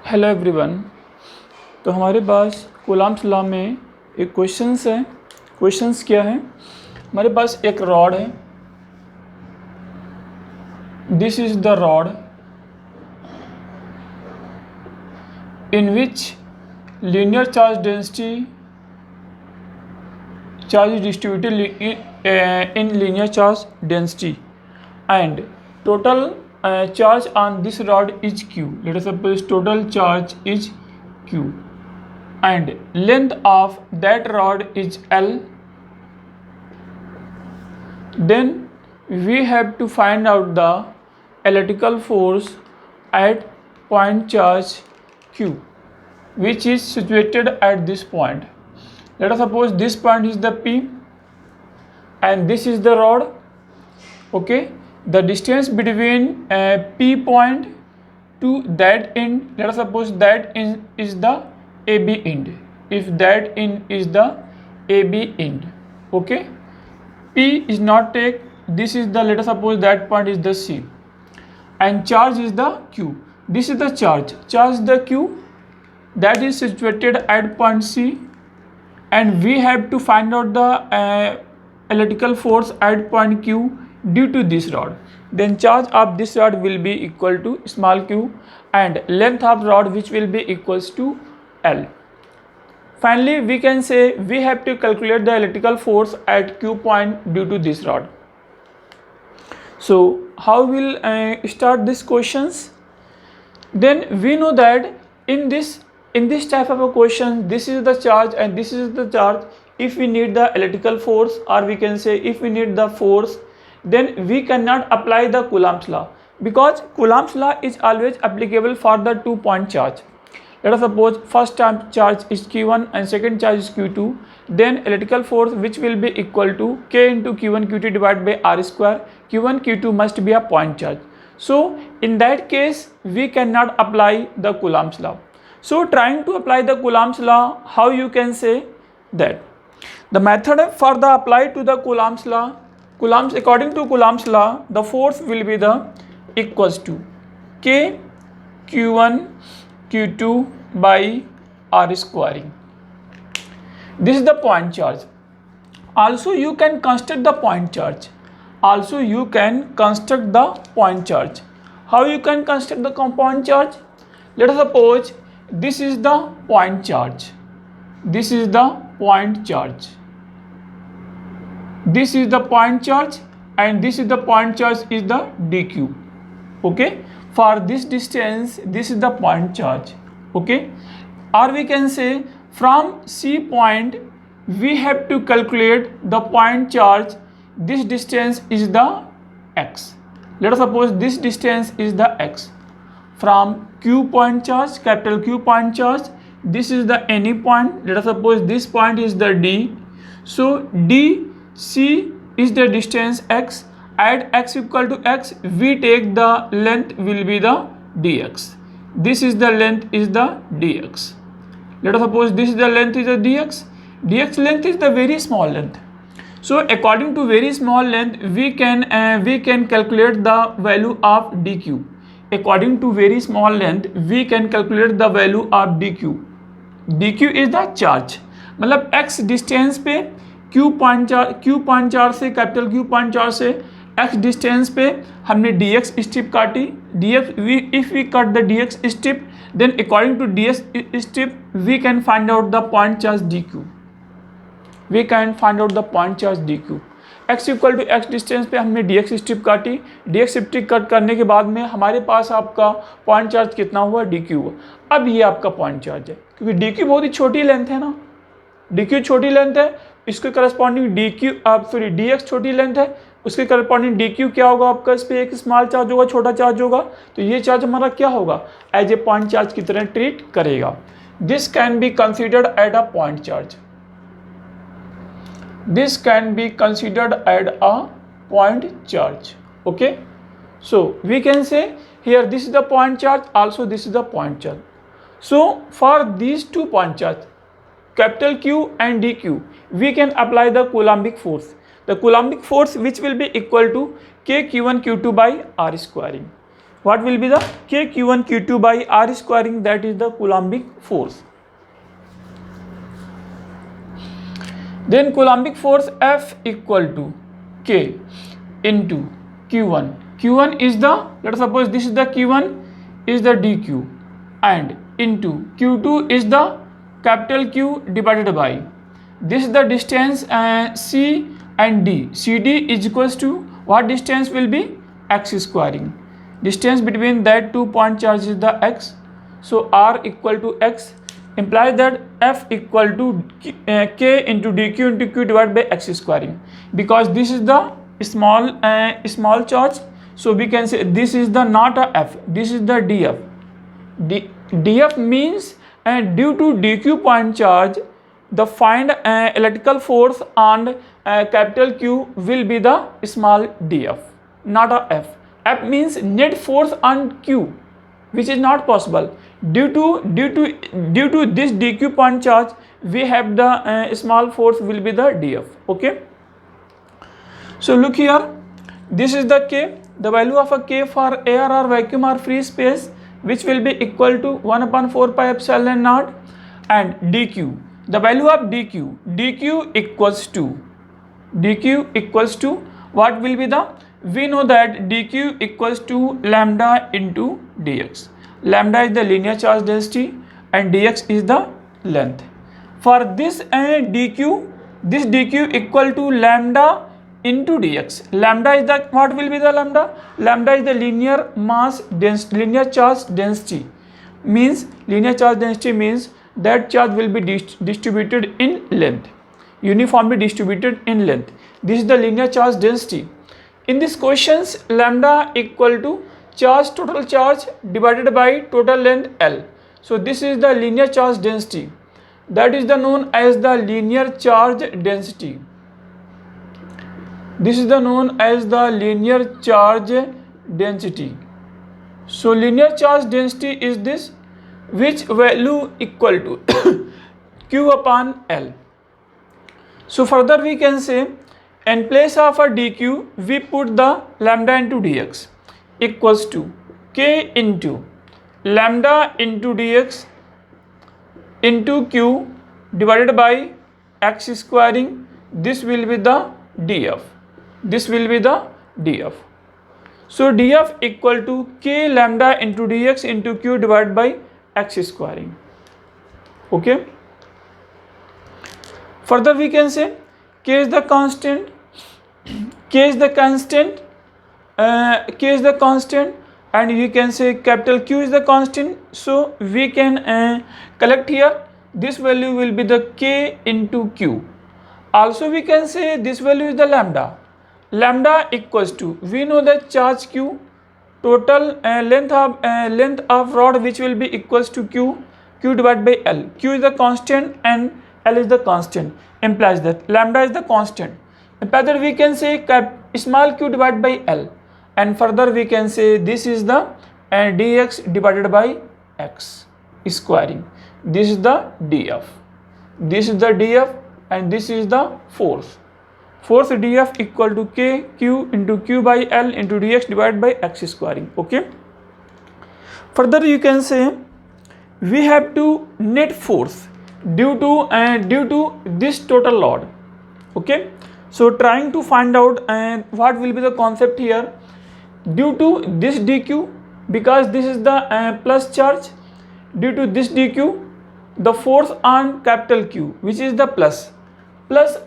Hello everyone. तो हमारे पास Coulomb's law में एक क्वेश्चंस है। क्वेश्चंस क्या है? हमारे पास एक रॉड है। This is the rod in which linear charge density charge is distributed in linear charge density and total charge on this rod is q. Let us suppose total charge is q and length of that rod is l. Then we have to find out the electrical force at point charge q which is situated at this point. Let us suppose this point is the P and this is the rod. Okay, the distance between P point to that end, let us suppose that end is the AB end. If that end is the AB end, okay, P is not take, this is the, let us suppose that point is the C and charge is the Q. This is the charge is the Q that is situated at point C, and we have to find out the electrical force at point Q due to this rod. Then charge of this rod will be equal to small q and length of rod which will be equals to L. Finally, we can say we have to calculate the electrical force at Q point due to this rod. So how will start these questions? Then we know that in this type of a question, this is the charge and this is the charge. If we need the electrical force, or we can say if we need the force, then we cannot apply the Coulomb's law, because Coulomb's law is always applicable for the 2-point charge. Let us suppose first charge is Q1 and second charge is Q2. Then electrical force which will be equal to K into Q1 Q2 divided by R square. Q1 Q2 must be a point charge. So in that case we cannot apply the Coulomb's law. So trying to apply the Coulomb's law, how you can say that? The method for the apply to the Coulomb's law, according to Coulomb's law, the force will be the equals to K Q1 Q2 by R squaring. This is the point charge. Also you can construct the point charge. How you can construct the point charge? Let us suppose this is the point charge. This is the point charge and this is the point charge is the dq. Okay, for this distance this is the point charge. Okay, or we can say from C point we have to calculate the point charge. This distance is the x. Let us suppose this distance is the x. From Q point charge, capital Q point charge, this is the any point. Let us suppose this point is the D. So DC is the distance x. At x equal to x, we take the length will be the dx. This is the length is the dx. Let us suppose this is the length is the dx. Dx length is the very small length. So according to very small length, we can calculate the value of dq. According to very small length, we can calculate the value of dq. dq is the charge. मतलब x distance पे q point charge से, capital Q point charge से x distance पे हमने dx strip काटी. If we cut the dx strip, then according to dx strip we can find out the point charge dq. x equal to x distance पे हमने dx strip काटी. dx strip cut करने के बाद में हमारे पास आपका पॉइंट चार्ज कितना हुआ? dq हुआ. अब ये आपका पॉइंट चार्ज है, क्योंकि dq बहुत ही छोटी लेंथ है ना. dq छोटी लेंथ है, इसके करस्पॉन्डिंग dx छोटी लेंथ है, उसके करस्पॉन्डिंग dq क्या होगा आपका? इस पर एक स्मॉल चार्ज होगा, छोटा चार्ज होगा. तो ये चार्ज हमारा क्या होगा? एज ए पॉइंट चार्ज की तरह ट्रीट करेगा. This can be considered at a point charge. This can be considered as a point charge. Okay, so we can say here this is the point charge, also this is the point charge. So for these two point charge, capital Q and dq, we can apply the Coulombic force. The Coulombic force which will be equal to K Q1 Q2 by R squaring. what will be the K Q1 Q2 by R squaring, that is the Coulombic force. Then Coulombic force F equal to K into Q1. Q1 is the, let us suppose this is the Q1 is the dq, and into Q2 is the capital Q divided by, this is the distance C and D. CD is equals to what distance will be? X squaring. Distance between that two point charge is the x. So R equal to x implies that F equal to K into dq into Q divided by x squaring. Because this is the small charge, so we can say this is the not a F, this is the df. df means due to dq point charge, the find electrical force on capital Q will be the small df, not a F. F means net force on Q, which is not possible. Due to this dq point charge, we have the small force will be the df. Okay. So look here, this is the K. The value of a K for air or vacuum or free space, which will be equal to 1 upon 4 pi epsilon naught, and dq. The value of dq equals to what will be the, we know that dq equals to lambda into dx. Lambda is the linear charge density and dx is the length. For this dq equal to lambda into dx. Lambda is the, what will be the lambda? Lambda is the linear mass density, linear charge density. Means linear charge density means that charge will be distributed in length, uniformly distributed in length. This is the linear charge density. In this questions, lambda equal to total charge divided by total length L. So this is the linear charge density. That is the known as the linear charge density. This is the known as the linear charge density. So linear charge density is this, which value equal to Q upon L. So further we can say, in place of a dq, we put the lambda into dx equals to K into lambda into dx into Q divided by x squaring. This will be the df. This will be the df. So df equal to K lambda into dx into Q divided by x squaring. Okay. Further we can say K is the constant. K is the constant. K is the constant, and we can say capital Q is the constant. So we can collect here. This value will be the K into Q. Also we can say this value is the lambda. Lambda equals to, we know the charge Q, total length of rod, which will be equals to Q divided by L. Q is the constant and L is the constant, implies that lambda is the constant. Further we can say small q divided by L, and further we can say this is the dx divided by x squaring. This is the df. This is the df and this is the force. Force df equal to k q into q by L into dx divided by x squaring. Okay. Further you can say we have to net force due to this total load. Okay. So trying to find out what will be the concept here, due to this dq, because this is the plus charge, due to this dq, the force on capital Q, which is the plus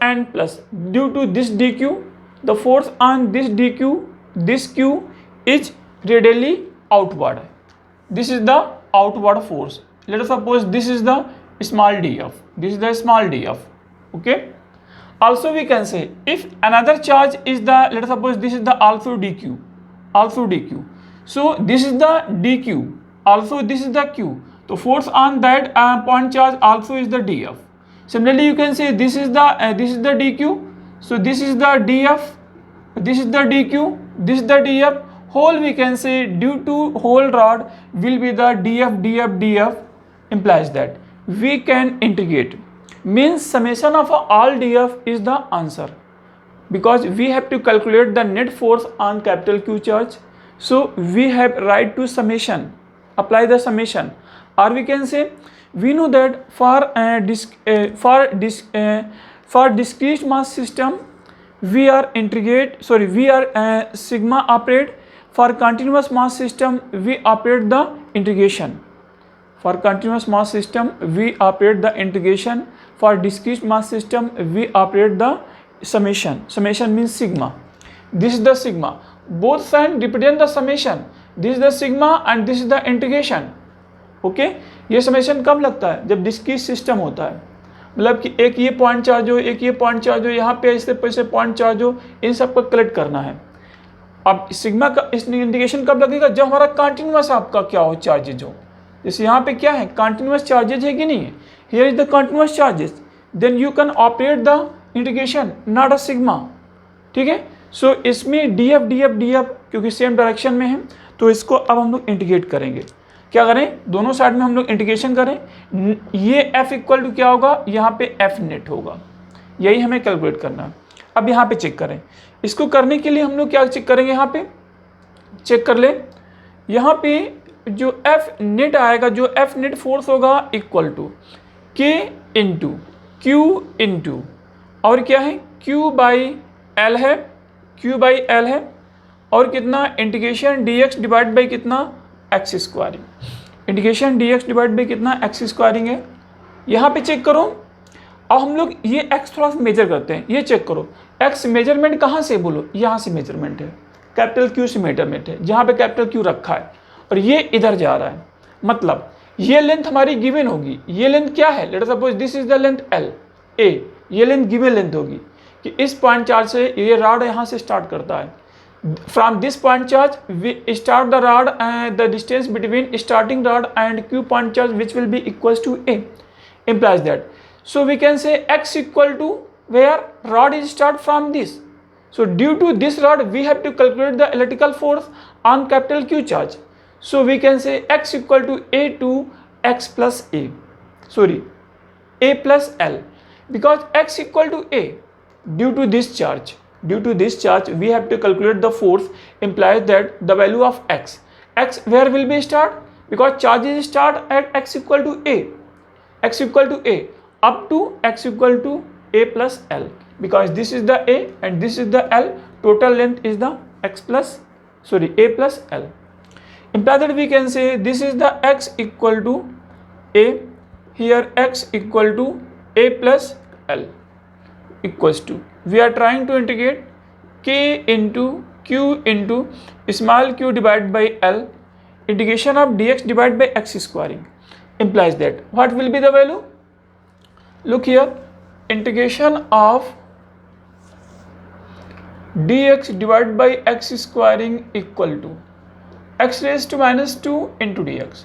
and plus, due to this dq, the force on this dq, this q is radially outward. This is the outward force. Let us suppose this is the small df, this is the small df. Okay. Also we can say if another charge is the, let us suppose this is the also dq. So this is the dq, also this is the q. The force on that point charge also is the df. Similarly you can say this is the dq. So this is the df, this is the dq, this is the df. Whole we can say due to whole rod will be the df implies that we can integrate. Means summation of all df is the answer, because we have to calculate the net force on capital Q charge, So we have right to summation, apply the summation, or we can say we know that for discrete mass system we are sigma operate. For continuous mass system we operate the integration. For continuous mass system we operate the integration. For discrete mass system we operate the summation. Summation means sigma. This is the sigma. Both signs represent the summation. This is the sigma and this is the integration. Okay ये summation कब लगता है? जब discrete system होता है, मतलब कि एक ये पॉइंट चार्ज हो, एक ये पॉइंट चार्ज हो, यहाँ पे इससे पैसे पॉइंट चार्ज हो, इन सबको कलेक्ट करना है. अब सिग्मा का इस इंडिकेशन कब लगेगा? जब हमारा कंटिन्यूअस आपका क्या हो, चार्जेज हो. जैसे यहाँ पे क्या है, कंटिन्यूअस चार्जेज है कि नहीं है? Here is the continuous charges, then you can operate the integration, not a sigma. ठीक है. सो इसमें डी एफ क्योंकि सेम डायरेक्शन में है, तो इसको अब हम लोग इंटीग्रेट करेंगे. क्या करें? दोनों साइड में हम लोग इंटीग्रेशन करें. ये एफ इक्वल टू क्या होगा? यहाँ पे एफ नेट होगा. यही हमें कैलकुलेट करना है. अब यहाँ पे चेक करें. इसको करने के लिए हम लोग क्या चेक करेंगे? यहाँ पे चेक कर ले. यहाँ पे जो एफ नेट आएगा, जो एफ नेट फोर्स होगा equal to K into Q into और क्या है, क्यू बाई एल है, क्यू बाई एल है, और कितना, integration D X divide by कितना, X squaring. Integration D X divide by कितना, एक्स स्क्वायरिंग है. यहाँ पे चेक करो. अब हम लोग ये एक्स थोड़ा सा मेजर करते हैं. ये चेक करो, एक्स मेजरमेंट कहाँ से, बोलो, यहाँ से मेजरमेंट है, कैपिटल क्यू से मेजरमेंट है, जहाँ पे कैपिटल क्यू रखा है, और ये इधर जा रहा है. मतलब ये लेंथ हमारी गिवन होगी. ये लेंथ क्या है? Let us suppose this is the length L A. ये लेंथ गिवन लेंथ होगी कि इस पॉइंट चार्ज से ये रॉड यहाँ से स्टार्ट करता है. From this point charge we start the rod and the distance between starting rod and Q point charge which will be equals to A, implies that. So we can say x equal to where rod is start from this. So due to this rod we have to calculate the electrical force on capital Q charge. So we can say x equal to A to x plus A. Sorry, A plus L, because x equal to A due to this charge. Due to this charge we have to calculate the force, implies that the value of x where will be start, because charges start at x equal to a, x equal to a up to x equal to a plus l, because this is the a and this is the l, total length is the a plus l. Imply that we can say this is the x equal to a, here x equal to a plus l equals to, we are trying to integrate k into q into small q divided by l, integration of dx divided by x squaring, implies that what will be the value? Look here, integration of dx divided by x squaring equal to x raised to minus 2 into dx.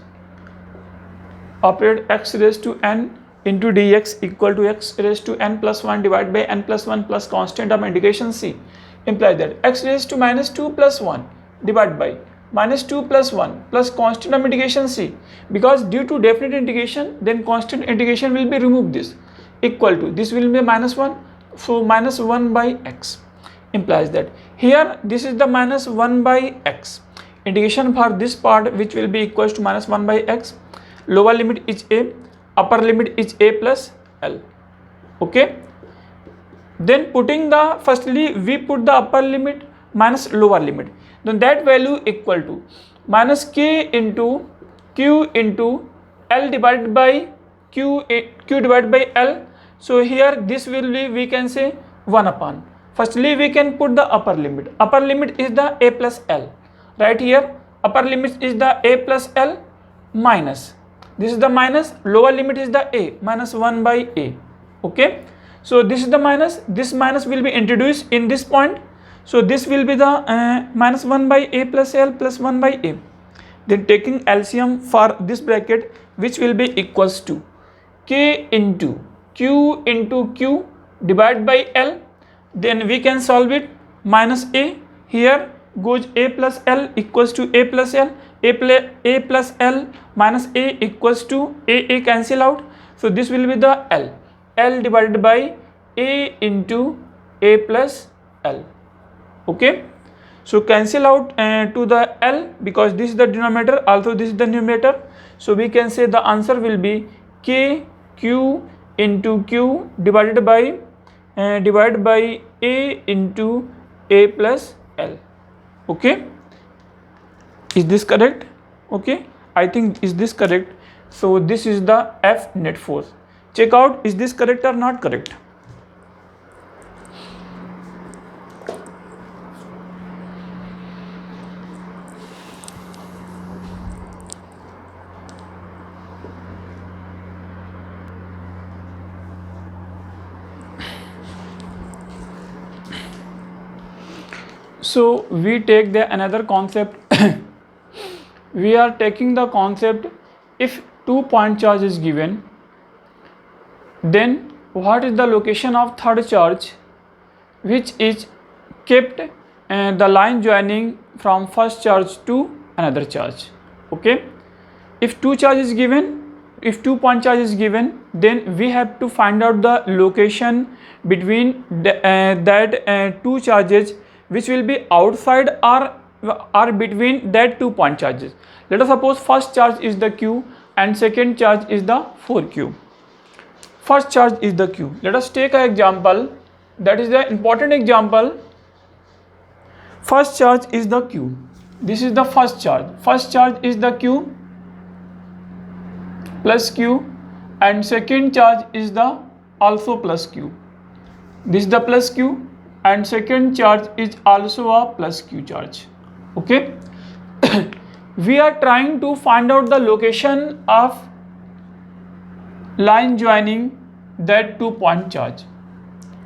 Operate x raised to n into dx equal to x raised to n plus 1 divided by n plus 1 plus constant of integration c, implies that x raised to minus 2 plus 1 divided by minus 2 plus 1 plus constant of integration c, because due to definite integration then constant integration will be removed, this equal to, this will be minus 1, so minus 1 by x, implies that here this is the minus 1 by x, integration for this part which will be equals to minus 1 by x, lower limit is a, upper limit is a plus l. Okay, then putting the, firstly we put the upper limit minus lower limit, then that value equal to minus k into q into l divided by q divided by l. So here this will be, we can say 1 upon, firstly we can put the upper limit is the a plus l, right here upper limit is the a plus l minus, this is the minus, lower limit is the a, minus 1 by a. Okay, so this is the minus, this minus will be introduced in this point, so this will be the minus 1 by a plus l plus 1 by a. Then taking LCM for this bracket which will be equals to k into q divided by l, then we can solve it, minus a, here goes a plus l equals to a plus l, a plus l minus a equals to a cancel out, so this will be the l divided by a into a plus l. Okay, So cancel out to the L, because this is the denominator, also this is the numerator. So we can say the answer will be K Q into Q divided by A into A plus L. Okay, is this correct? Okay, I think is this correct? So this is the F net force. Check out, is this correct or not correct? So we take the another concept. We are taking the concept, if 2-point charge is given, then what is the location of third charge which is kept the line joining from first charge to another charge. Okay, if 2-point charge is given, then we have to find out the location between that 2 charges which will be outside or between that 2-point charges. Let us suppose first charge is the Q and second charge is the 4Q. First charge is the Q. Let us take an example, that is the important example. First charge is the Q. This is the first charge. First charge is the Q plus Q, and second charge is the also plus Q. This is the plus Q, and second charge is also a plus Q charge. Okay. We are trying to find out the location of line joining that 2-point charge,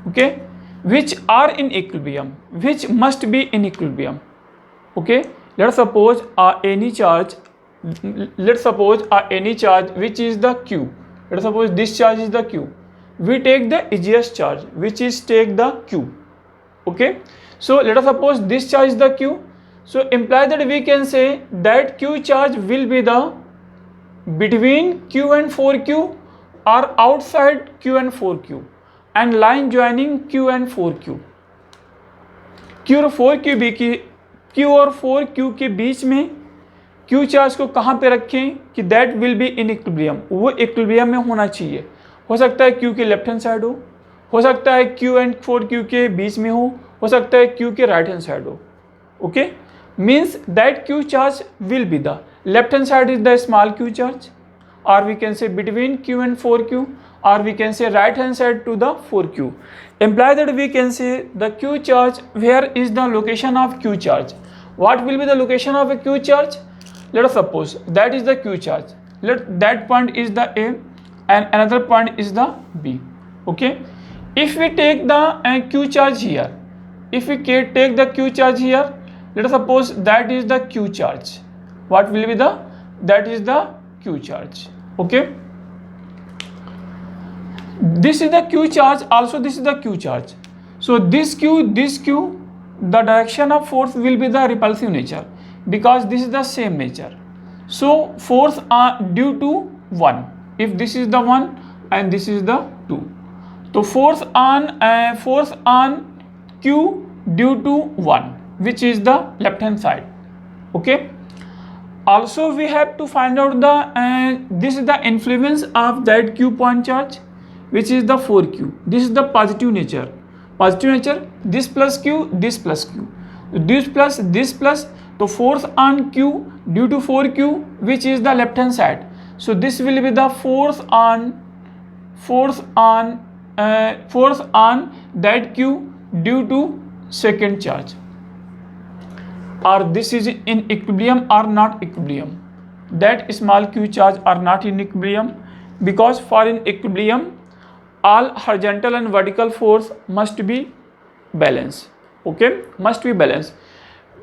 okay, which are in equilibrium, which must be in equilibrium. Okay, let us suppose any charge which is the Q. Let us suppose this charge is the Q. We take the easiest charge, which is take the Q. Okay, so let us suppose this charge is the Q. So imply that we can say that Q charge will be the between Q and 4Q or outside Q and 4Q, and line joining Q and 4Q. Q और 4Q के बीच में Q charge को कहाँ पे रखें कि that will be in equilibrium, वो equilibrium में होना चाहिए. हो सकता है Q के लेफ्ट हैंड साइड हो सकता है Q एंड 4Q के बीच में हो सकता है Q के राइट हैंड साइड हो. Okay, means that Q charge will be the left hand side is the small Q charge, or we can say between Q and 4Q, or we can say right hand side to the 4Q. Imply that we can say the Q charge, where is the location of Q charge? What will be the location of a Q charge? Let us suppose that is the Q charge. That point is the A and another point is the B. Okay, if we take the Q charge here, let us suppose that is the Q charge. What will be that is the Q charge. Okay, this is the Q charge, also this is the Q charge. So this Q, the direction of force will be the repulsive nature, because this is the same nature. So force are due to 1, if this is the 1 and this is the 2. So force on Q due to 1, which is the left hand side. Okay, also we have to find out the this is the influence of that Q point charge, which is the 4Q. This is the positive nature, this plus Q, this plus Q, this plus. So force on Q due to 4Q, which is the left hand side. So this will be the force on that Q due to second charge. Or this is in equilibrium or not equilibrium. That small Q charge are not in equilibrium, because for in equilibrium all horizontal and vertical force must be balanced. Okay, must be balanced.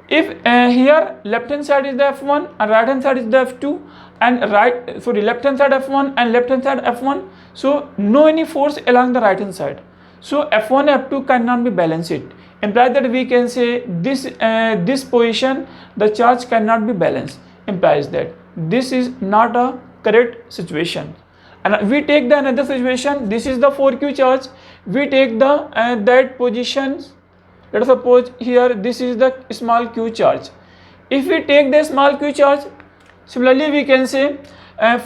If here left hand side is the F1 and right hand side is the F2, and left hand side F1 and left hand side F1, so no any force along the right hand side, so F1 F2 cannot be balanced. Imply that we can say this position the charge cannot be balanced. Implies that this is not a correct situation. And we take the another situation. This is the 4Q charge. We take the that positions Let us suppose here this is the small q charge. If we take the small q charge, similarly we can say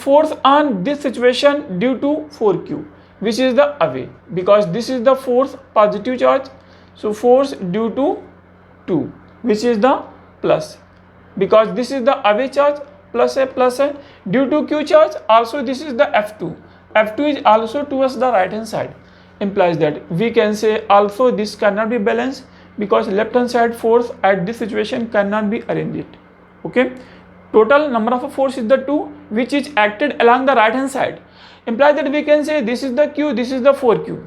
force on this situation due to 4q, which is the away, because this is the force positive charge. So force due to 2, which is the plus, because this is the away charge, plus a due to q charge. Also this is the f2. F2 is also towards the right hand side, implies that we can say also this cannot be balanced, because left hand side force at this situation cannot be arranged. Okay, total number of force is the 2 which is acted along the right hand side, implies that we can say this is the q, this is the 4q,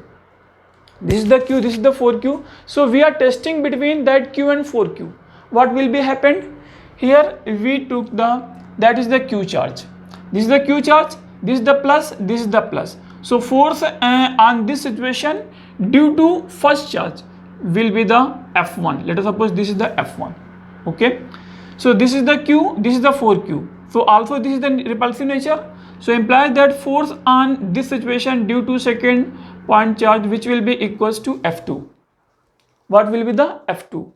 this is the q, this is the 4q. So we are testing between that q and 4q. What will be happened here? We took the, that is the q charge, this is the q charge, this is the plus, this is the plus. So force on this situation due to first charge will be the F1. Let us suppose this is the F1. Okay, so this is the q, this is the 4q. So also this is the repulsive nature. So implies that force on this situation due to second point charge, which will be equals to F2. What will be the F2?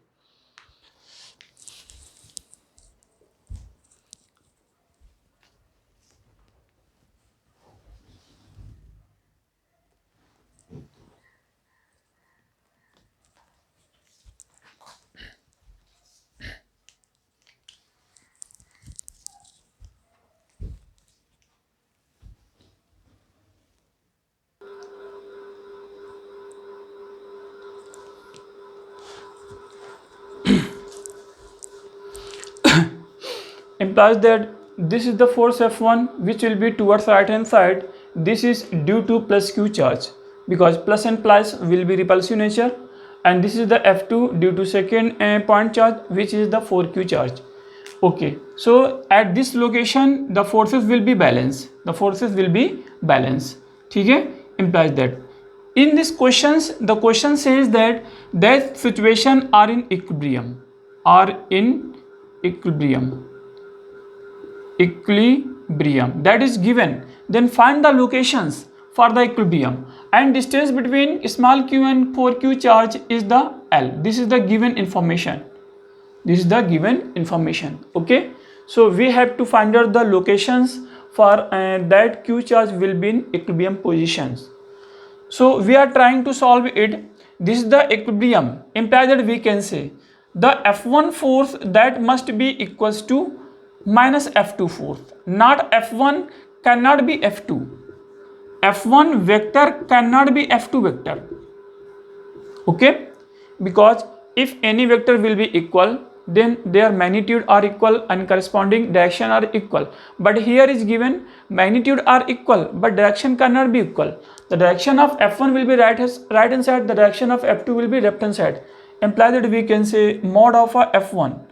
Implies that this is the force F1 which will be towards right hand side. This is due to plus q charge, because plus and plus will be repulsive nature, and this is the F2 due to second point charge, which is the 4q charge. Okay, so at this location the forces will be balanced, the forces will be balanced. Okay, implies that in this questions, the question says that situation are in equilibrium, equilibrium, that is given. Then find the locations for the equilibrium, and distance between small q and 4q charge is the L. This is the given information, this is the given information. Okay, so we have to find out the locations for that q charge will be in equilibrium positions. So we are trying to solve it. This is the equilibrium, implies that we can say the F1 force that must be equals to minus F2 force, not F1 cannot be F2, F1 vector cannot be F2 vector. Okay, because if any vector will be equal, then their magnitude are equal and corresponding direction are equal. But here is given magnitude are equal but direction cannot be equal. The direction of F1 will be right hand side, the direction of F2 will be left hand side. Imply that we can say mod of a F1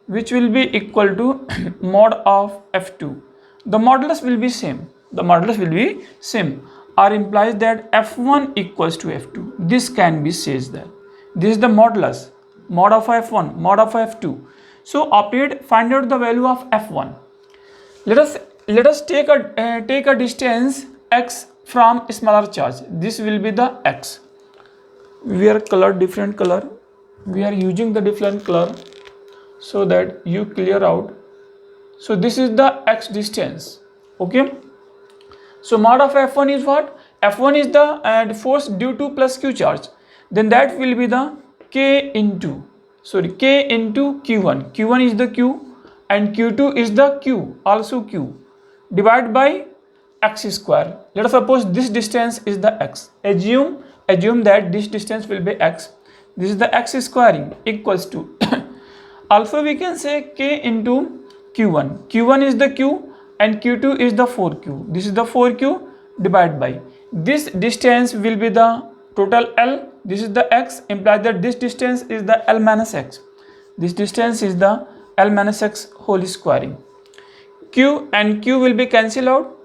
which will be equal to mod of F2. The modulus will be same, the modulus will be same, or implies that F1 equals to F2. This can be says that this is the modulus, mod of F1, mod of F2. So operate, find out the value of F1. Let us take a distance x from smaller charge. This will be the x. We are colored different color. We are using the different color so that you clear out. So this is the x distance. Okay, so mod of F1 is what? F1 is the force due to plus q charge, then that will be the k into q1. Q1 is the q and q2 is the q, also q, divided by x square. Let us suppose this distance is the x. Assume that this distance will be x. This is the x squaring equals to also we can say k into q1. Q1 is the q and q2 is the 4q. This is the 4q divided by this distance will be the total L. This is the x, implies that this distance is the L minus x. This distance is the L minus x whole squaring. Q and q will be cancelled out.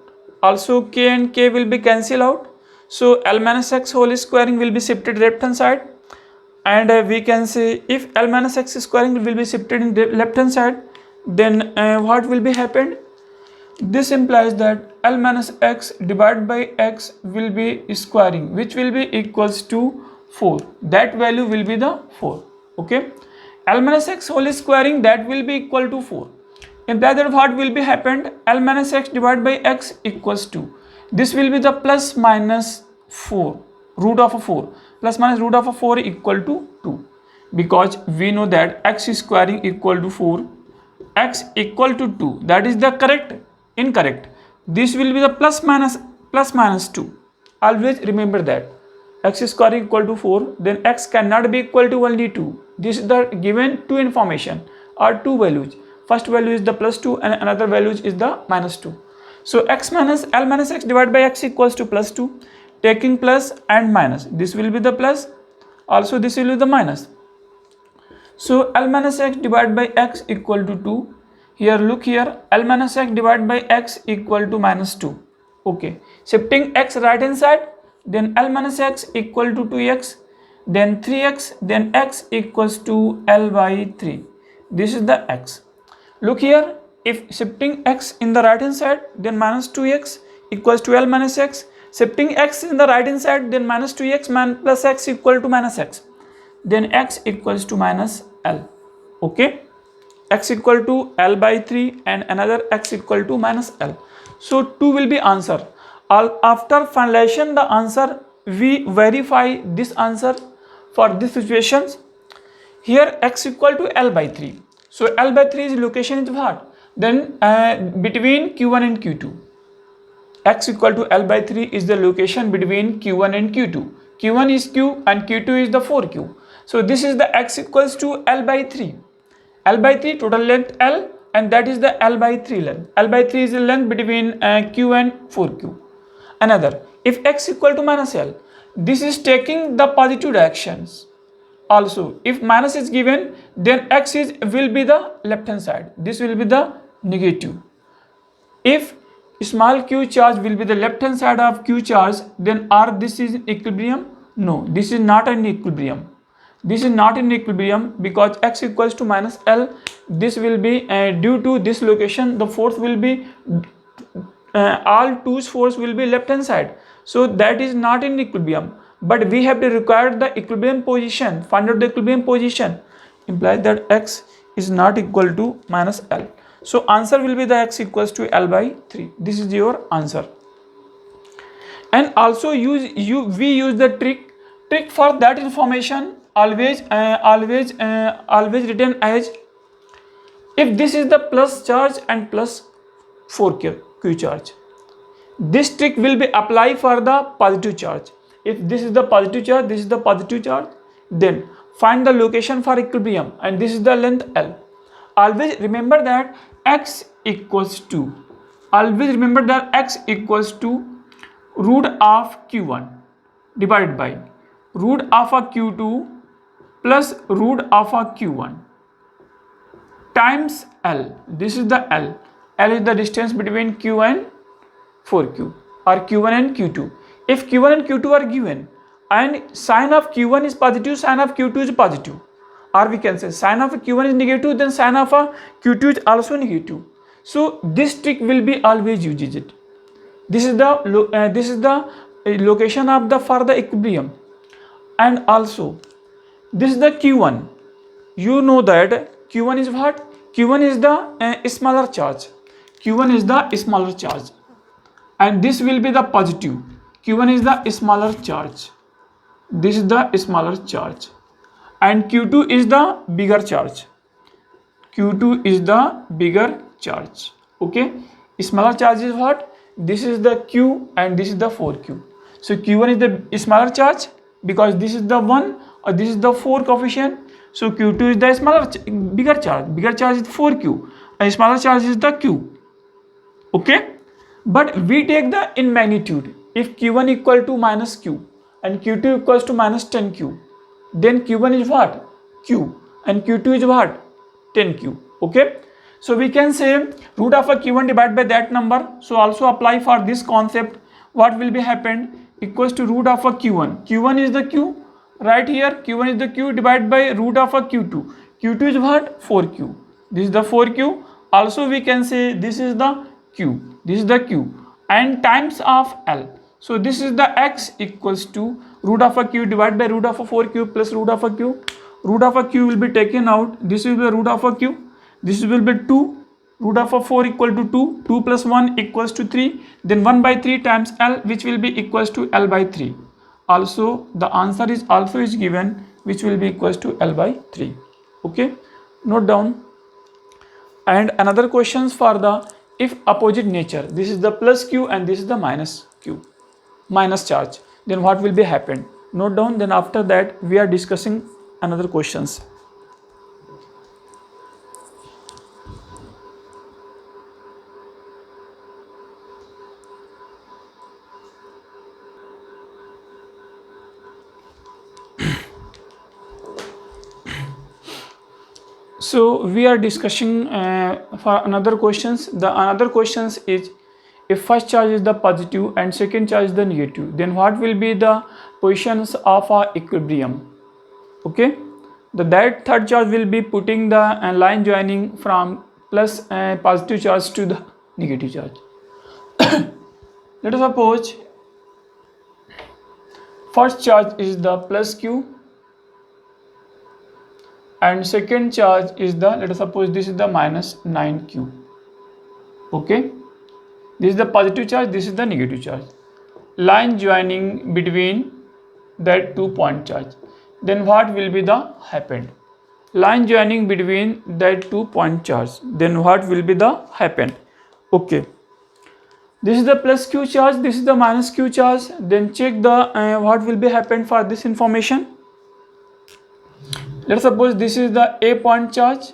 Also k and k will be cancelled out. So L minus x whole squaring will be shifted left hand side. And we can say if L minus x squaring will be shifted in left hand side, then what will be happened? This implies that L minus x divided by x will be squaring, which will be equals to 4. That value will be the 4. Okay, L minus x whole squaring, that will be equal to 4. Imply that what will be happened, L minus x divided by x equals to, this will be the plus minus 4, root of a 4, plus minus root of a 4 equal to 2, because we know that x squaring equal to 4, x equal to 2, that is the correct. Incorrect, this will be the plus minus 2. Always remember that x square equal to 4, then x cannot be equal to only 2. This is the given two information or two values. First value is the plus 2 and another value is the minus 2. So x minus L minus x divided by x equals to plus 2. Taking plus and minus, this will be the plus, also this will be the minus. So L minus x divided by x equal to 2. Here look here, L minus x divided by x equal to minus 2. Okay, shifting x right hand side, then L minus x equal to 2x, then 3x, then x equals to L by 3. This is the x. Look here, if shifting x in the right hand side, then minus 2x equals to L minus x. Shifting x in the right hand side, then minus 2x plus x equal to minus x. Then x equals to minus L. Okay, x equal to L by 3 and another x equal to minus L. So 2 will be answer. After finalization the answer, we verify this answer for this situations. Here x equal to L by 3. So L by 3 is location is what? Then between Q1 and Q2. X equal to L by 3 is the location between Q1 and Q2. Q1 is Q and Q2 is the 4Q. So this is the x equals to L by 3. L by 3 total length L, and that is the L by 3 length. L by 3 is the length between Q and 4Q. Another, if x equal to minus L, this is taking the positive directions. Also, if minus is given, then x will be the left hand side. This will be the negative. If small q charge will be the left hand side of q charge, then are this is equilibrium? No, this is not an equilibrium. This is not in equilibrium because x equals to minus L. This will be due to this location, the force will be all two's force will be left hand side. So that is not in equilibrium. But we have to require the equilibrium position. Find out the equilibrium position. Implies that x is not equal to minus L. So answer will be the x equals to L by 3. This is your answer. And also we use the trick for that information. Always written as, if this is the plus charge and plus 4q charge, this trick will be applied for the positive charge. If this is the positive charge, this is the positive charge, then find the location for equilibrium, and this is the length L. Always remember that x equals to root of q1 divided by root of a q2 plus root of a q1 times L. This is the L. L is the distance between q and 4q, or q1 and q2. If q1 and q2 are given and sign of q1 is positive, sign of q2 is positive, or we can say sign of q1 is negative, then sign of q2 is also negative. So this trick will be always used it. This is the location of the for the equilibrium. And also this is the q1. You know that q1 is what? Q1 is the smaller charge. Q1 is the smaller charge, and this will be the positive. Q1 is the smaller charge. This is the smaller charge, and Q2 is the bigger charge. Q2 is the bigger charge. Okay, smaller charge is what? This is the Q and this is the 4Q. So Q1 is the smaller charge because this is the 1 or this is the 4 coefficient. So Q2 is the bigger charge. Bigger charge is 4Q and smaller charge is the Q. Okay, but we take the in magnitude. If Q1 equal to minus Q and Q2 equals to minus 10Q, then Q1 is what? Q, and Q2 is what? 10Q. Okay, so we can say root of a Q1 divided by that number. So also apply for this concept. What will be happened? Equals to root of a Q1. Q1 is the Q. Right here Q1 is the Q divided by root of a Q2. Q2 is what? 4Q. This is the 4Q. Also we can say this is the Q. This is the Q and times of L. So this is the x equals to root of a Q divided by root of a 4Q plus root of a Q. root of a q will be taken out. This will be the root of a q. This will be 2. Root of a 4 equal to 2. 2 plus 1 equals to 3. Then 1 by 3 times L, which will be equals to L by 3. Also, the answer is also is given, which will be equals to L by 3. Okay, note down. And another questions for the if opposite nature, this is the plus q and this is the minus q, minus charge, then what will be happen? Note down. Then after that we are discussing another questions. So we are discussing for another questions. The another questions is if first charge is the positive and second charge is the negative, then what will be the positions of a equilibrium? Okay, that third charge will be putting the line joining from plus positive charge to the negative charge. Let us suppose first charge is the plus q and second charge is the, let us suppose this is the minus 9q. Okay, this is the positive charge, this is the negative charge, line joining between that 2 point charge. Then what will be the happened? Line joining between that 2 point charge, then what will be the happened? Okay, this is the plus q charge, this is the minus q charge. Then check the what will be happened for this information. Let's suppose this is the A point charge,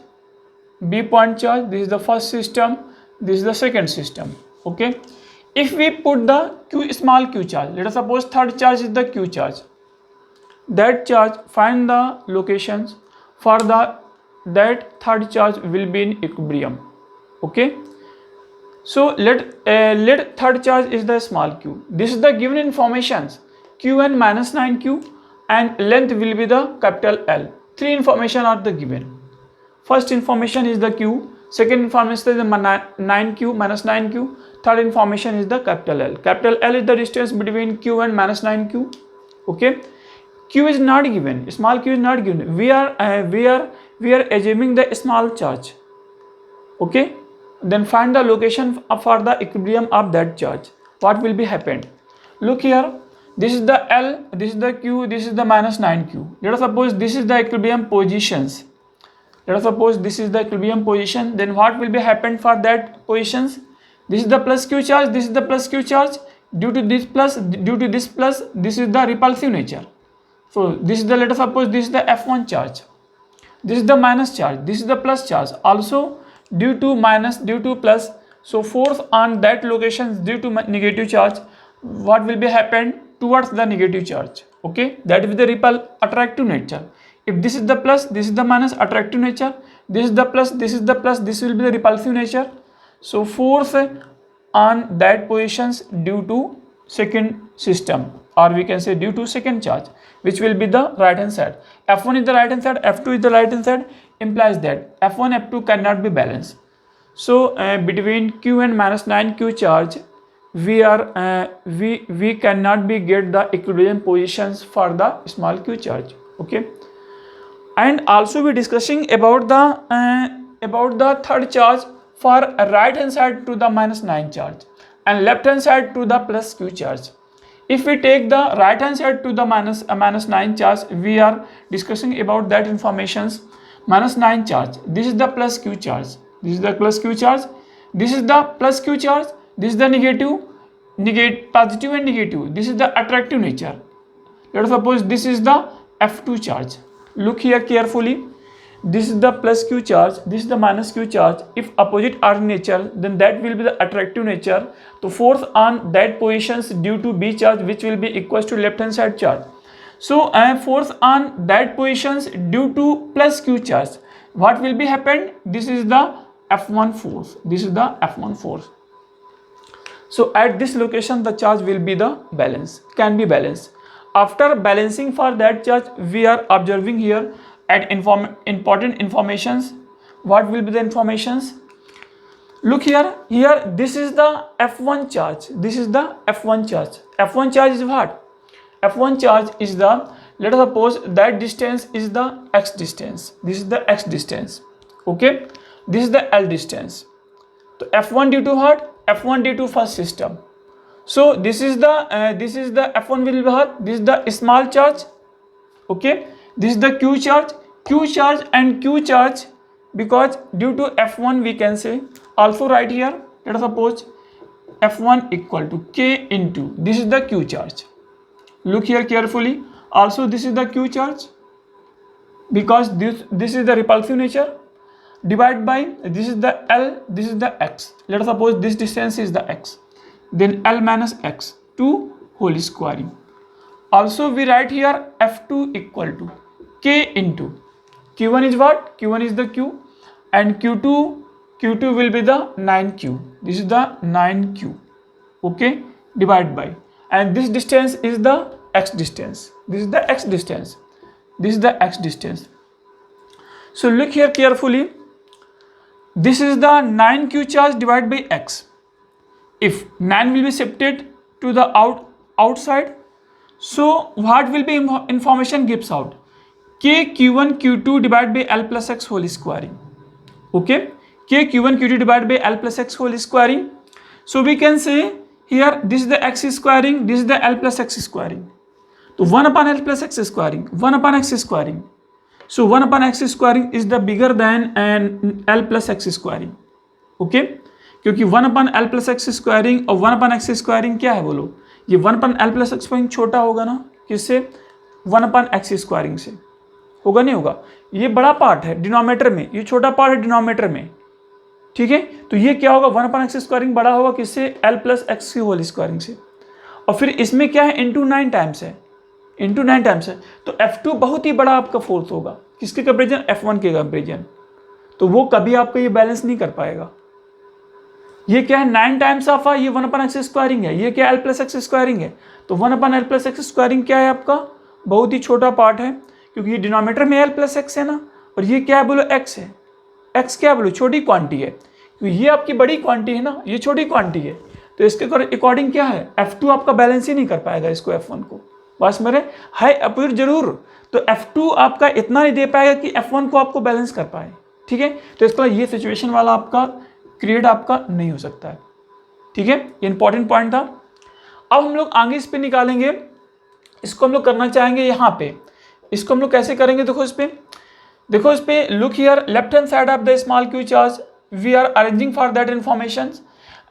B point charge, this is the first system, this is the second system. Okay, if we put the q small q charge, let us suppose third charge is the q charge, that charge find the locations for the that third charge will be in equilibrium. Okay, so let third charge is the small q. This is the given informations, qn minus 9q and length will be the capital L. Three information are the given. First information is the q, second information is the 9q minus 9q, third information is the capital L. Capital L is the distance between q and minus 9q. Okay, q is not given, small q is not given. We are assuming the small charge. Okay, then find the location for the equilibrium of that charge. What will be happened? Look here, this is the L, this is the q, this is the minus 9q. Let us suppose this is the equilibrium positions. Let us suppose this is the equilibrium position. Then what will be happened for that positions? This is the plus q charge, this is the plus q charge. Due to this plus, this is the repulsive nature. So this is the, let us suppose this is the F1 charge, this is the minus charge, this is the plus charge. Also due to minus, due to plus, so force on that location due to negative charge, what will be happened towards the negative charge? Okay, that is the attractive nature. If this is the plus, this is the minus, attractive nature, this is the plus, this is the plus, this will be the repulsive nature. So force on that positions due to second system, or we can say due to second charge, which will be the right hand side. F1 is the right hand side, F2 is the right hand side, implies that F1 F2 cannot be balanced. So between q and minus 9q charge, we cannot be get the equilibrium positions for the small q charge. Okay, and also we discussing about the third charge for right hand side to the minus 9 charge and left hand side to the plus q charge. If we take the right hand side to the minus 9 charge, we are discussing about that informations. Minus 9 charge, this is the plus q charge, this is the plus q charge, this is the plus q charge, this is the positive and negative, this is the attractive nature. Let us suppose this is the F2 charge. Look here carefully, this is the plus q charge, this is the minus q charge. If opposite are in nature, then that will be the attractive nature. To force on that positions due to B charge, which will be equals to left hand side charge. So force on that positions due to plus q charge, what will be happened? This is the F1 force, this is the F1 force. So at this location the charge will be the balance, can be balanced. After balancing for that charge, we are observing here at important informations. What will be the informations? Look here, this is the F1 charge, this is the F1 charge. F1 charge is what? F1 charge is the let us suppose that distance is the x distance, this is the x distance, okay, this is the L distance. So F1 due to what? F1 due to first system. So this is the F1 will be what? This is the small charge, okay, this is the q charge and q charge, because due to F1 we can say also right here, let us suppose F1 equal to k into, this is the q charge, look here carefully, also this is the q charge, because this is the repulsive nature, divide by this is the L, this is the x, let us suppose this distance is the x, then L minus x 2 whole squaring. Also we write here F2 equal to k into q1 is what? Q1 is the q, and q2 will be the 9q, this is the 9q, okay, divide by, and this distance is the x distance, this is the x distance, this is the x distance. So look here carefully, this is the 9q charge divided by x. If 9 will be shifted to the outside, so what will be information gives out? K q1 q2 divided by L plus x whole squaring, okay, K q1 q2 divided by L plus x whole squaring. So we can say here this is the x squaring, this is the L plus x squaring. So 1 upon L plus x squaring, 1 upon x squaring. So 1 upon x squaring is the bigger than an L plus x squaring, okay, क्योंकि 1 upon L plus x squaring और 1 upon x squaring क्या है बोलो, ये 1 upon L plus x squaring छोटा होगा ना किससे, 1 upon x squaring से, होगा नहीं होगा, ये बड़ा पार्ट है डिनोमिनेटर में, ये छोटा पार्ट है डिनोमिनेटर में, ठीक है, तो ये क्या होगा 1 upon x स्क्वायरिंग बड़ा होगा किससे, L प्लस एक्स की होल स्क्वायरिंग से, और फिर इसमें क्या है इंटू 9 टाइम्स है, इंटू 9 टाइम्स है, तो F2 बहुत ही बड़ा आपका फोर्स होगा, किसके कंपेरिजन, F1 के कंपेरिजन, तो वो कभी आपको ये बैलेंस नहीं कर पाएगा। ये क्या है 9 टाइम्स ऑफ ये 1 upon x स्क्वायरिंग है, ये क्या L प्लस एक्स स्क्वायरिंग है, तो 1 upon L plus x squaring क्या है आपका, बहुत ही छोटा पार्ट है, क्योंकि ये डिनोमिनेटर में L प्लस एक्स है ना, और ये क्या है बोलो x है, x क्या बोलो छोटी क्वांटिटी है, क्योंकि ये आपकी बड़ी क्वांटिटी है ना, ये छोटी क्वांटिटी है, तो इसके अकॉर्डिंग क्या है F2 आपका बैलेंस ही नहीं कर पाएगा इसको F1 को, बस मेरे है अपूर्ण जरूर, तो F2 आपका इतना नहीं दे पाएगा कि F1 को आपको बैलेंस कर पाए, ठीक है, तो इसका ये सिचुएशन वाला आपका क्रिएट आपका नहीं हो सकता है, ठीक है, ये इंपॉर्टेंट पॉइंट था। अब हम लोग आगे इस पे निकालेंगे, इसको हम लोग करना चाहेंगे यहाँ पे, इसको हम लोग कैसे करेंगे, देखो इस पे look here, left hand side of the small q charge we are arranging for that information,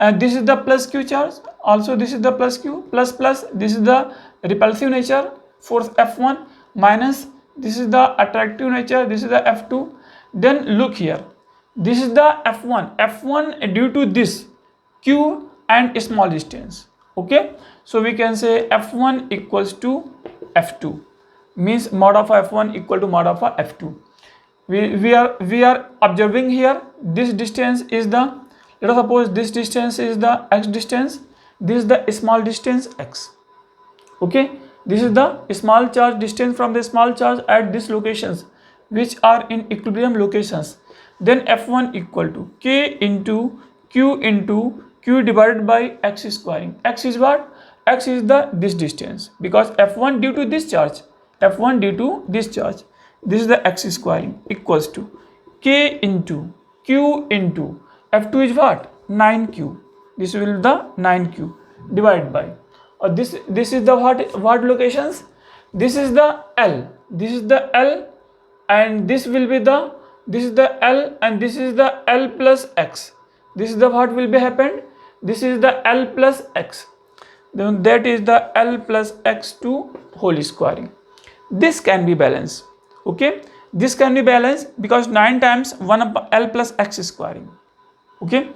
this is the plus q charge, also this is the plus q plus plus, this is the repulsive nature force F1 minus this is the attractive nature, this is the F2, then look here this is the F1 due to this Q and small distance, okay, so we can say F1 equals to F2, means mod of F1 equal to mod of F2. We are observing here this distance is the, let us suppose this distance is the x distance, this is the small distance x, okay, this is the small charge distance from the small charge at these locations which are in equilibrium locations, then F1 equal to k into q divided by x squaring, x is what, x is the this distance, because F1 due to this charge, F1 due to this charge, this is the x squaring equals to k into q into F2 is what, 9q, this will be the 9q divided by, or this is the what locations, this is the L, this is the L, and this will be the, this is the L, and this is the L plus x, this is the what will be happened, this is the L plus x, then that is the L plus x2 whole squaring, this can be balanced, okay, this can be balanced because 9 times 1 upon L plus x squaring, okay,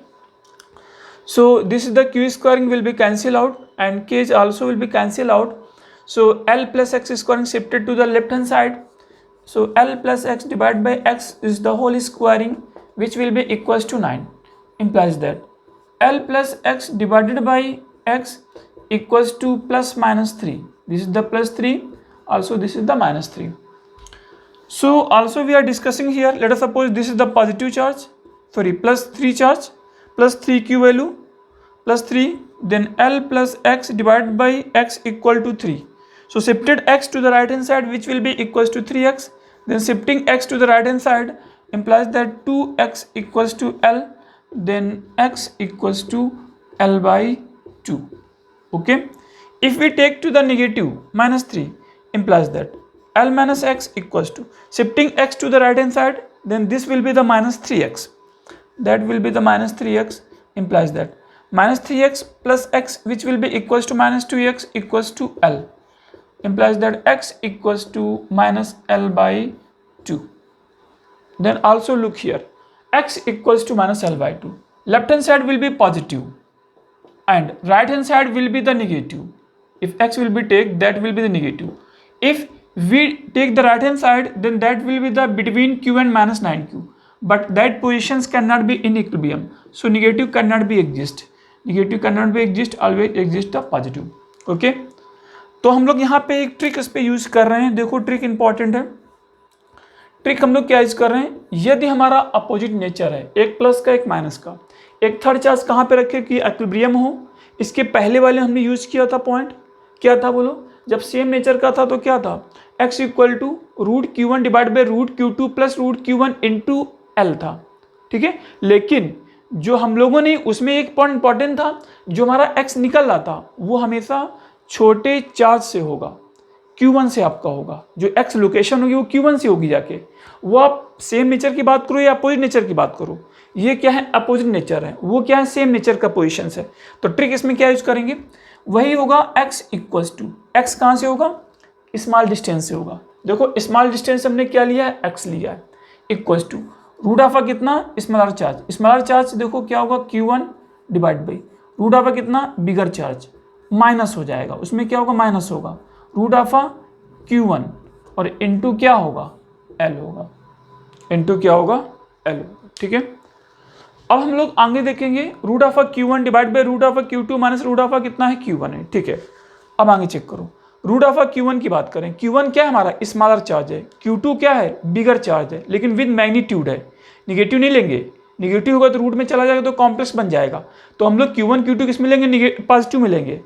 so this is the q squaring will be cancelled out and k also will be cancelled out, so L plus x squaring shifted to the left hand side, so L plus x divided by x is the whole squaring, which will be equals to 9, implies that L plus x divided by x equals to plus minus 3, this is the plus 3, also this is the minus 3. So also we are discussing here, let us suppose this is the positive charge, sorry, plus 3 charge, plus 3q value, plus 3, then L plus x divided by x equal to 3. So shifted x to the right hand side, which will be equals to 3x. Then shifting x to the right hand side implies that 2x equals to L. Then x equals to L by 2. Okay. If we take to the negative minus 3 implies that L minus x equals to shifting x to the right hand side, then this will be the minus 3x. That will be the minus 3x implies that minus 3x plus x, which will be equals to minus 2x equals to L, implies that x equals to minus L by 2. Then also look here, x equals to minus L by 2. Left hand side will be positive and right hand side will be the negative. If x will be take, that will be the negative. If we take the right hand side, then that will be the between q and minus 9q. But that positions cannot be in equilibrium, so negative cannot be exist. Negative cannot be exist, always exist the positive. Okay तो हम लोग यहाँ पे एक trick इस पे use कर रहे हैं. देखो ट्रिक इंपॉर्टेंट है. ट्रिक हम लोग क्या यूज कर रहे हैं, यदि हमारा अपोजिट नेचर है, एक प्लस का एक माइनस का, एक थर्ड चार्ज कहाँ पे रखे कि इक्विलिब्रियम हो. इसके पहले वाले हमने यूज किया था पॉइंट, क्या था बोलो, जब सेम नेचर का था तो क्या था, x equal to root q one divide by root q two plus root q one into l था. ठीक है, लेकिन जो हम लोगों ने उसमें एक पॉइंट इंपॉर्टेंट था, जो हमारा x निकल रहा था वो हमेशा छोटे चार्ज से होगा, Q1 से आपका होगा. जो x लोकेशन होगी वो Q1 से होगी जाके. वो आप सेम नेचर की बात करो या अपोजिट नेचर की बात करो, ये क्या है अपोजिट नेचर है, वो क्या है सेम नेचर का पोजिशन है. तो ट्रिक इसमें क्या यूज करेंगे, वही होगा x इक्वल्स टू, x कहाँ से होगा, स्मॉल डिस्टेंस से होगा. देखो स्मॉल डिस्टेंस हमने क्या लिया है, x लिया है, इक्वल्स टू रूट ऑफ कितना स्मॉलर चार्ज. स्मॉलर चार्ज देखो क्या होगा Q1 divide by root of कितना बिगर चार्ज, माइनस हो जाएगा, उसमें क्या होगा माइनस होगा रूट ऑफ Q1 और इनटू क्या होगा L होगा, इनटू क्या होगा L होगा. ठीक है, अब हम लोग आगे देखेंगे root of Q1 divide by root of Q2 minus root of कितना है Q1 है. ठीक है, अब आगे चेक करो, रूट ऑफ Q1 की बात करें, Q1 क्या है हमारा स्मॉलर चार्ज है, Q2 क्या है बिगर चार्ज है, लेकिन विद मैग्नीट्यूड है. निगेटिव नहीं लेंगे, निगेटिव होगा तो रूट में चला जाएगा तो कॉम्प्लेक्स बन जाएगा. तो हम लोग Q1 Q2 किस में लेंगे, पॉजिटिव में लेंगे.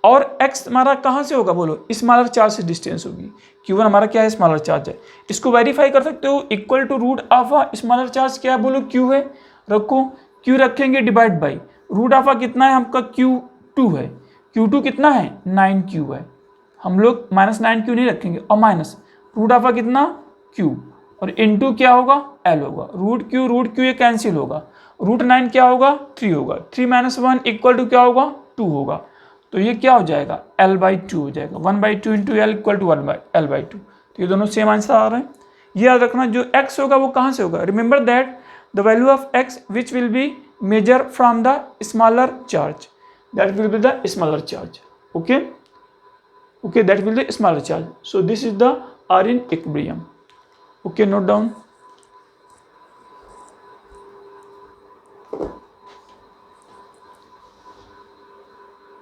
और x हमारा कहाँ से होगा बोलो, स्मॉलर चार्ज से डिस्टेंस होगी. Q1 हमारा क्या है स्मॉलर चार्ज है, इसको वेरीफाई कर सकते हो. Equal to root of smaller charge क्या है बोलो, Q है, रखो Q रखेंगे डिवाइड बाई रूट ऑफ कितना है आपका Q2 है, Q2 कितना है 9Q है. हम लोग माइनस 9Q नहीं रखेंगे और माइनस रूट ऑफ कितना Q और इनटू क्या होगा L होगा. रूट Q ये कैंसिल होगा, रूट 9 क्या होगा 3 होगा, 3 माइनस 1 इक्वल टू क्या होगा 2 होगा. तो ये क्या हो जाएगा L बाई 2 हो जाएगा, 1 by 2 into l equal to 1 by L by 2. तो ये दोनों सेम आंसर आ रहे हैं. ये याद रखना जो x होगा वो कहाँ से होगा, remember that the value of x which will be measure from the smaller charge, that will be the smaller charge. okay, that will be the smaller charge. So this is the R in equilibrium. Okay, note down.